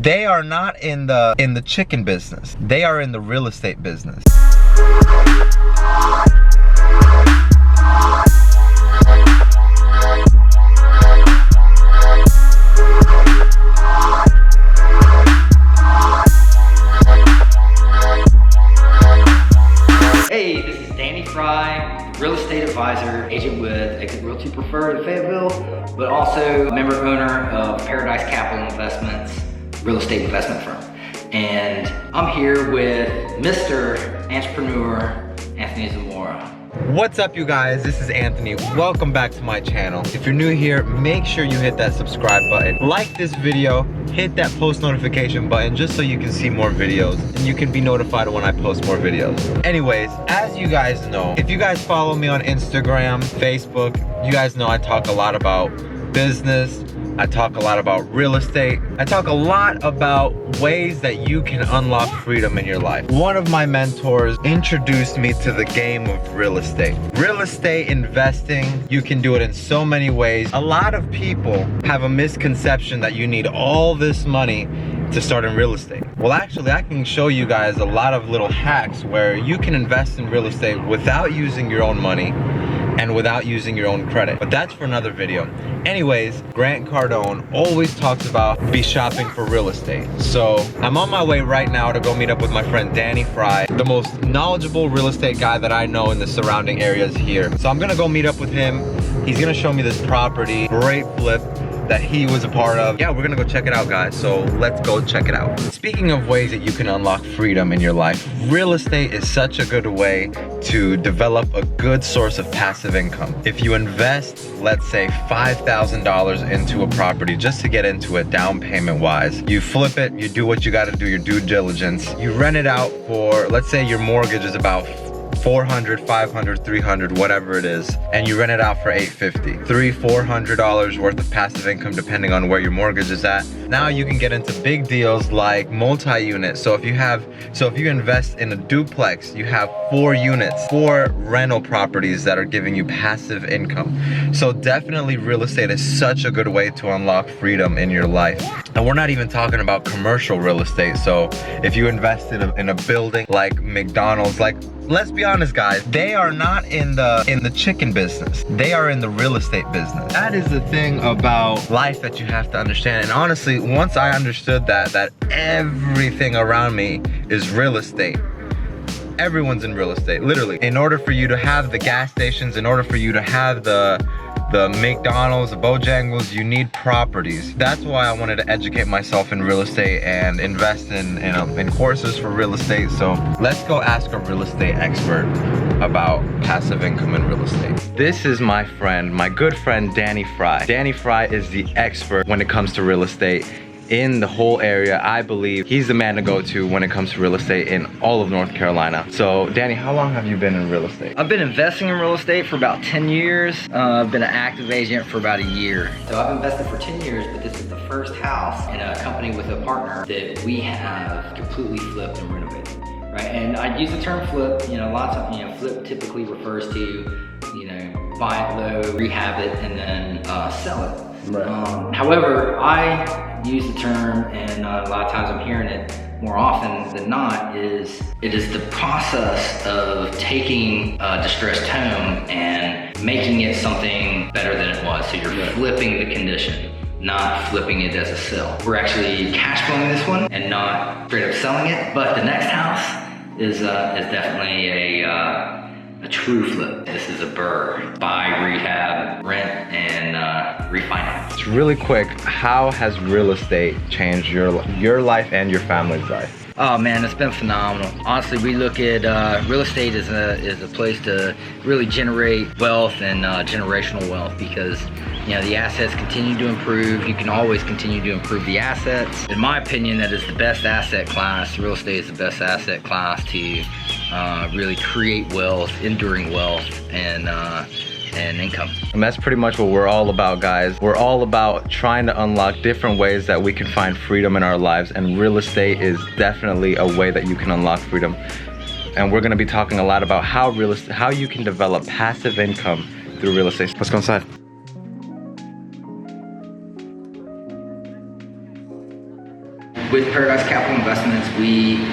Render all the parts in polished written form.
They are not in the chicken business. They are in the real estate business. Hey, this is Danny Frye, real estate advisor, agent with Realty Preferred in Fayetteville, but also member owner of Paradise Capital Investments, real estate investment firm. And I'm here with Mr. Antrepreneur, Anthony Zamora. What's up, you guys? This is Anthony. Welcome back to my channel. If you're new here, make sure you hit that subscribe button. Like this video, hit that post notification button just so you can see more videos and you can be notified when I post more videos. Anyways, as you guys know, if you guys follow me on Instagram, Facebook, you guys know I talk a lot about business. I talk a lot about real estate. I talk a lot about ways that you can unlock freedom in your life. One of my mentors introduced me to the game of real estate. Real estate investing, you can do it in so many ways. A lot of people have a misconception that you need all this money to start in real estate. Well, actually, I can show you guys a lot of little hacks where you can invest in real estate without using your own money and without using your own credit. But that's for another video. Anyways, Grant Cardone always talks about be shopping for real estate. So I'm on my way right now to go meet up with my friend Danny Frye, the most knowledgeable real estate guy that I know in the surrounding areas here. So I'm gonna go meet up with him. He's gonna show me this property, great flip that he was a part of. Yeah, we're gonna go check it out, guys. So let's go check it out. Speaking of ways that you can unlock freedom in your life, real estate is such a good way to develop a good source of passive income. If you invest, let's say $5,000 into a property just to get into it down payment wise, you flip it, you do what you gotta do, your due diligence, you rent it out for, let's say your mortgage is about $400, $500, $300, whatever it is, and you rent it out for $850. $300-$400 worth of passive income depending on where your mortgage is at. Now you can get into big deals like multi-unit. So if you invest in a duplex, you have 4 units, 4 rental properties that are giving you passive income. So definitely real estate is such a good way to unlock freedom in your life. And we're not even talking about commercial real estate. So if you invest in a building like McDonald's, like, let's be honest, guys, they are not in the chicken business. They are in the real estate business. That is the thing about life that you have to understand. And honestly, once I understood that everything around me is real estate. Everyone's in real estate, literally. In order for you to have the gas stations, in order for you to have the McDonald's, the Bojangles, you need properties. That's why I wanted to educate myself in real estate and invest in courses for real estate. So let's go ask a real estate expert about passive income in real estate. This is my friend, my good friend, Danny Frye. Danny Frye is the expert when it comes to real estate in the whole area. I believe he's the man to go to when it comes to real estate in all of North Carolina. So Danny, how long have you been in real estate? I've been investing in real estate for about 10 years. I've been an active agent for about a year. So I've invested for 10 years, but this is the first house in a company with a partner that we have completely flipped and renovated, right? And I use the term flip, a lot of times, flip typically refers to, buy it low, rehab it, and then sell it. Right. However, I use the term, and a lot of times I'm hearing it more often than not, it is the process of taking a distressed home and making it something better than it was. So you're flipping the condition, not flipping it as a sell. We're actually cash flowing this one and not straight up selling it, but the next house is definitely a true flip. This is a BRRRR, buy, rehab, rent, and refinance. Just really quick, how has real estate changed your life and your family's life? Oh man, it's been phenomenal. Honestly, we look at real estate as a place to really generate wealth and generational wealth, because the assets continue to improve. You can always continue to improve the assets. In my opinion, that is the best asset class. Real estate is the best asset class to really create wealth, enduring wealth, and income. And that's pretty much what we're all about, guys. We're all about trying to unlock different ways that we can find freedom in our lives, and real estate is definitely a way that you can unlock freedom. And we're gonna be talking a lot about how you can develop passive income through real estate. Let's go inside. with Paradise Capital Investments, we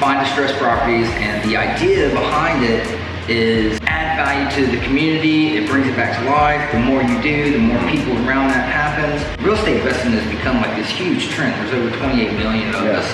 find distressed properties, and the idea behind it is add value to the community. It brings it back to life. The more you do, the more people around that happens. Real estate investing has become like this huge trend. There's over 28 million of us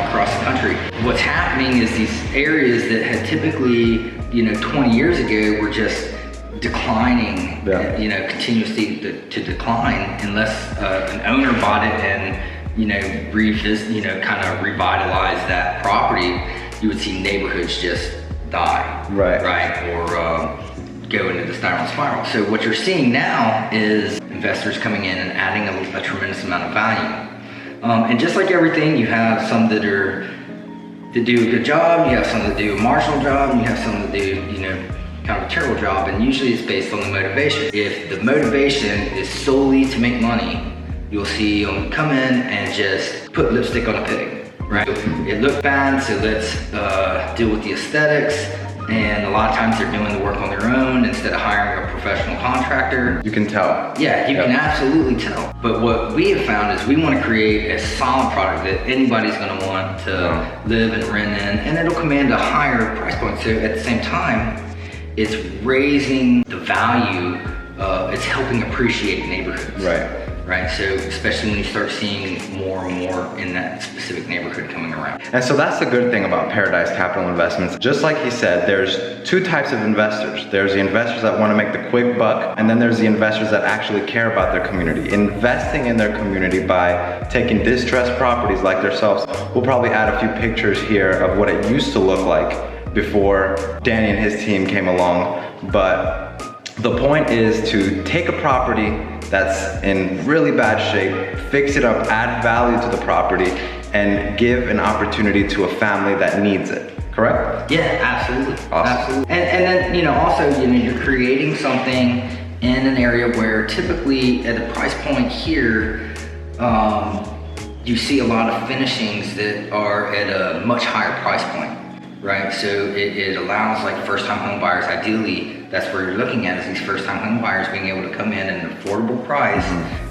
across the country. What's happening is these areas that had typically, 20 years ago were just declining, continuously to decline unless an owner bought it and kind of revitalize that property. You would see neighborhoods just die, right, or go into the spiral. So what you're seeing now is investors coming in and adding a tremendous amount of value. And just like everything, you have some that do a good job, you have some that do a marginal job, and you have some that do, kind of a terrible job, and usually it's based on the motivation. If the motivation is solely to make money, you'll see them come in and just put lipstick on a pig, right? It looked bad, so let's deal with the aesthetics. And a lot of times they're doing the work on their own instead of hiring a professional contractor. You can tell. Yeah, you can absolutely tell. But what we have found is we want to create a solid product that anybody's going to want to live and rent in, and it'll command a higher price point. So at the same time, it's raising the value, it's helping appreciate neighborhoods. Right, so especially when you start seeing more and more in that specific neighborhood coming around. And so that's the good thing about Paradise Capital Investments. Just like he said, there's two types of investors. There's the investors that want to make the quick buck, and then there's the investors that actually care about their community. Investing in their community by taking distressed properties like themselves. We'll probably add a few pictures here of what it used to look like before Danny and his team came along. But the point is to take a property that's in really bad shape, fix it up, add value to the property, and give an opportunity to a family that needs it, correct? Yeah, absolutely. Awesome. Absolutely. And then, also, you're creating something in an area where typically at a price point here, you see a lot of finishings that are at a much higher price point. Right, so it allows like first-time home buyers, ideally, that's where you're looking at, is these first-time home buyers being able to come in at an affordable price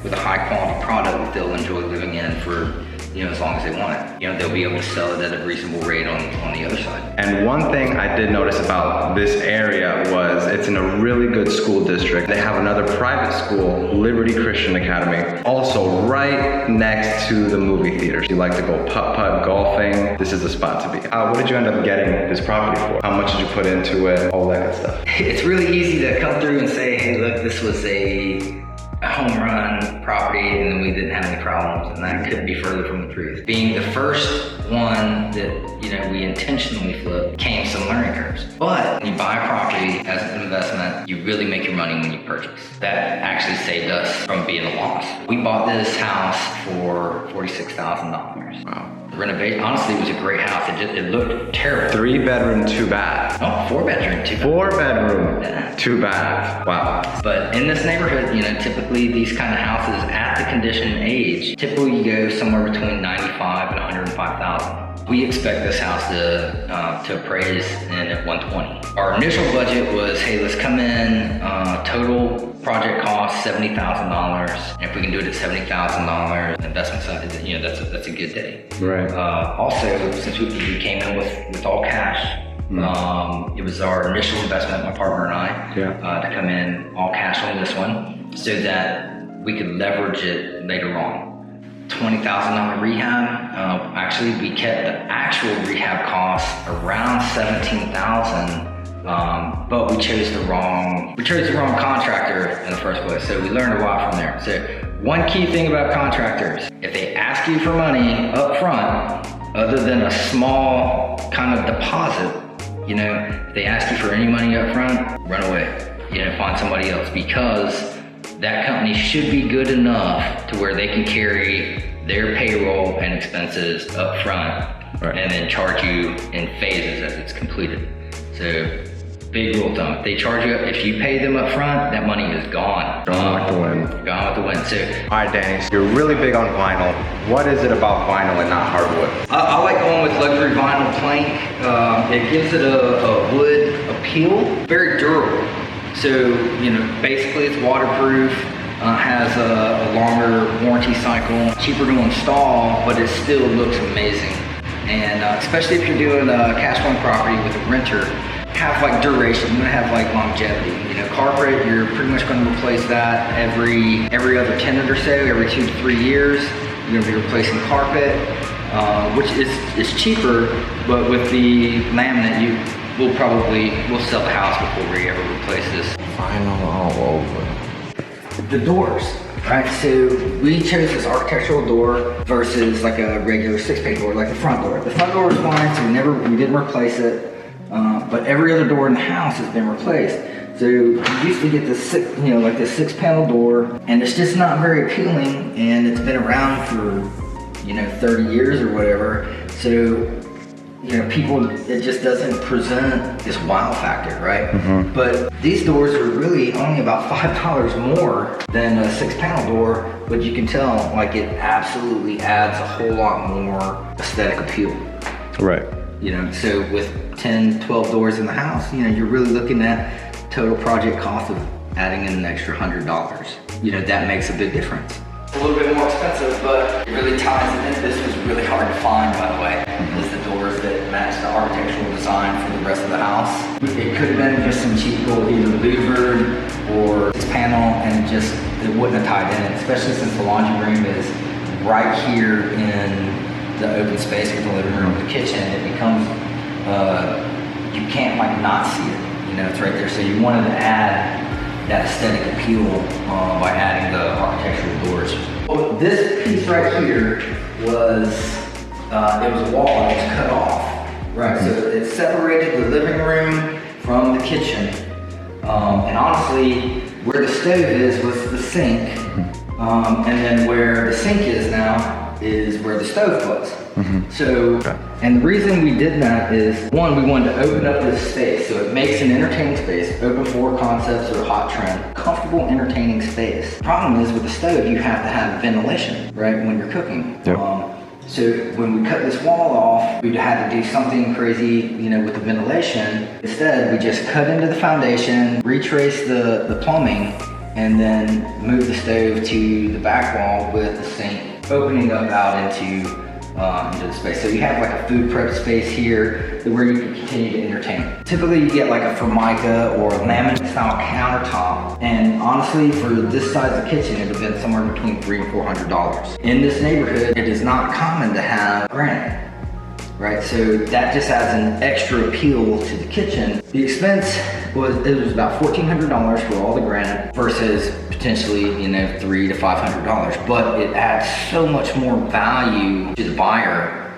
with a high-quality product that they'll enjoy living in for, as long as they want it. They'll be able to sell it at a reasonable rate on the other side. And one thing I did notice about this area was it's in a really good school district. They have another private school, Liberty Christian Academy, also right next to the movie theater. If you like to go putt-putt, golfing, this is the spot to be. What did you end up getting this property for? How much did you put into it? All that good stuff. It's really easy to come through and say, hey, look, this was a home run property and then we didn't have any problems, and that couldn't be further from the truth. Being the first one that we intentionally flipped came some learning curves. But when you buy a property as an investment, you really make your money when you purchase. That actually saved us from being a loss. We bought this house for $46,000. Wow. The renovation, honestly, it was a great house. It looked terrible. 3-bedroom, 2-bath. Oh, 4-bedroom, 2-bath. 4-bedroom, 2-bath. Wow. But in this neighborhood, typically these kind of houses at the condition age, typically you go somewhere between 95 and 105,000. We expect this house to appraise in at 120. Our initial budget was, hey, let's come in, total project cost $70,000. And if we can do it at $70,000, investment side, that's a good day. Right. Also, since we came in with all cash, it was our initial investment, my partner and I, to come in all cash on this one so that we could leverage it later on. $20,000 rehab. Actually, we kept the actual rehab cost around $17,000, but we chose the wrong contractor in the first place. So we learned a lot from there. So one key thing about contractors, if they ask you for money up front, other than a small kind of deposit, if they ask you for any money up front, run away. Find somebody else, because that company should be good enough to where they can carry their payroll and expenses up front, and then charge you in phases as it's completed. So, big rule of thumb, if you pay them up front, that money is gone. Gone with the wind. Gone with the wind. So, all right, Danny, so you're really big on vinyl. What is it about vinyl and not hardwood? I like going with luxury vinyl plank. It gives it a wood appeal, very durable. So, basically it's waterproof. has a longer warranty cycle, cheaper to install, but it still looks amazing. And especially if you're doing a cash flowing property with a renter, have like duration, you want to have like longevity. You know, carpet, you're pretty much going to replace that every other tenant or so, every 2 to 3 years. You're going to be replacing carpet, which is cheaper, but with the laminate, we'll sell the house before we ever replace this. Vinyl all over. The doors, right? So we chose this architectural door versus like a regular 6-pane door, like the front door. The front door was fine, so we didn't replace it. But every other door in the house has been replaced. So you used to get this, like this 6-panel door, and it's just not very appealing, and it's been around for, 30 years or whatever. So, people, it just doesn't present this wow factor, right? Mm-hmm. But these doors are really only about $5 more than a 6-panel door, but you can tell, like, it absolutely adds a whole lot more aesthetic appeal. Right. So with 10, 12 doors in the house, you're really looking at total project cost of adding in an extra $100. That makes a big difference. It's a little bit more expensive, but it really ties it in. This was really hard to find, by the way, is the doors that match the architectural design for the rest of the house. It could have been just some cheap little either louvered or this panel, and it wouldn't have tied in, especially since the laundry room is right here in the open space with the living room and the kitchen. It becomes, you can't like not see it, it's right there. So you wanted to add that aesthetic appeal by adding the architectural doors. Well, this piece right here was, it was a wall that was cut off. Right, so it separated the living room from the kitchen. And honestly, where the stove is was the sink. And then where the sink is now is where the stove was. Mm-hmm. So, and the reason we did that is, one, we wanted to open up this space so it makes an entertaining space, open floor concepts or hot trend, comfortable entertaining space. The problem is with the stove, you have to have ventilation, right, when you're cooking. Yep. So when we cut this wall off, we had to do something crazy, with the ventilation. Instead, we just cut into the foundation, retrace the plumbing, and then move the stove to the back wall with the sink opening up out into the space. So you have like a food prep space here where you can continue to entertain. Typically you get like a Formica or laminate style countertop, and honestly for this size of kitchen it would have been somewhere between $300 and $400. In this neighborhood it is not common to have granite. Right, so that just adds an extra appeal to the kitchen. The expense was about $1,400 for all the granite versus potentially, $300 to $500. But it adds so much more value to the buyer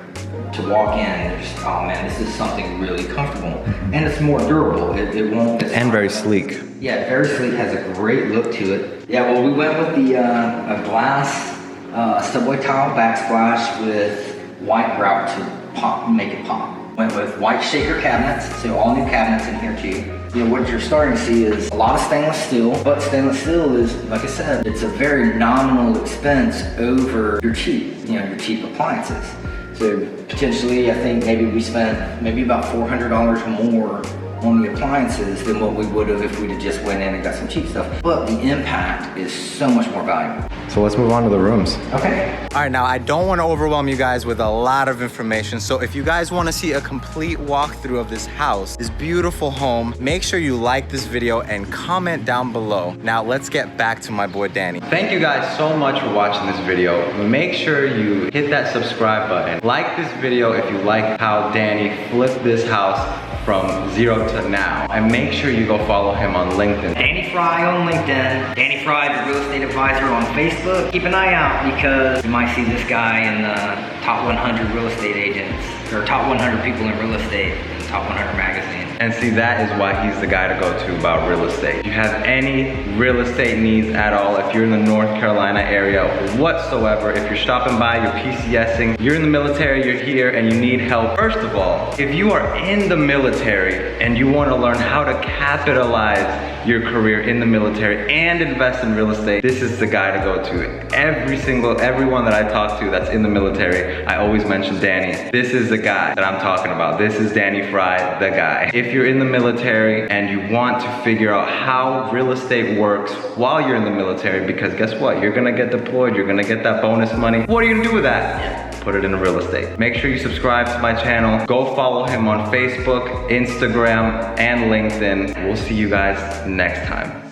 to walk in and just, oh man, this is something really comfortable, and it's more durable. It won't. And very sleek. Yeah, very sleek. Has a great look to it. Yeah, well, we went with the a glass subway tile backsplash with white grout to make it pop. Went with white shaker cabinets, so all new cabinets in here too. What you're starting to see is a lot of stainless steel, but stainless steel is, like I said, it's a very nominal expense over your cheap appliances. So potentially, I think maybe we spent about $400 more on the appliances than what we would have if we'd have just went in and got some cheap stuff. But the impact is so much more valuable. So let's move on to the rooms. Okay. All right, now I don't want to overwhelm you guys with a lot of information. So if you guys want to see a complete walkthrough of this house, this beautiful home, make sure you like this video and comment down below. Now let's get back to my boy Danny. Thank you guys so much for watching this video. Make sure you hit that subscribe button. Like this video if you like how Danny flipped this house from 0 to now. And make sure you go follow him on LinkedIn. Danny Frye on LinkedIn. Danny Frye, the real estate advisor on Facebook. Keep an eye out because you might see this guy in the top 100 real estate agents, or top 100 people in real estate in the top 100 magazine. And see, that is why he's the guy to go to about real estate. If you have any real estate needs at all, if you're in the North Carolina area whatsoever, if you're stopping by, you're PCSing, you're in the military, you're here, and you need help. First of all, if you are in the military and you want to learn how to capitalize your career in the military and invest in real estate, this is the guy to go to. Everyone that I talk to that's in the military, I always mention Danny. This is the guy that I'm talking about. This is Danny Frye. Frye, the guy. If you're in the military and you want to figure out how real estate works while you're in the military, because guess what? You're gonna get deployed, you're gonna get that bonus money. What are you gonna do with that? Put it in real estate. Make sure you subscribe to my channel. Go follow him on Facebook, Instagram, and LinkedIn. We'll see you guys next time.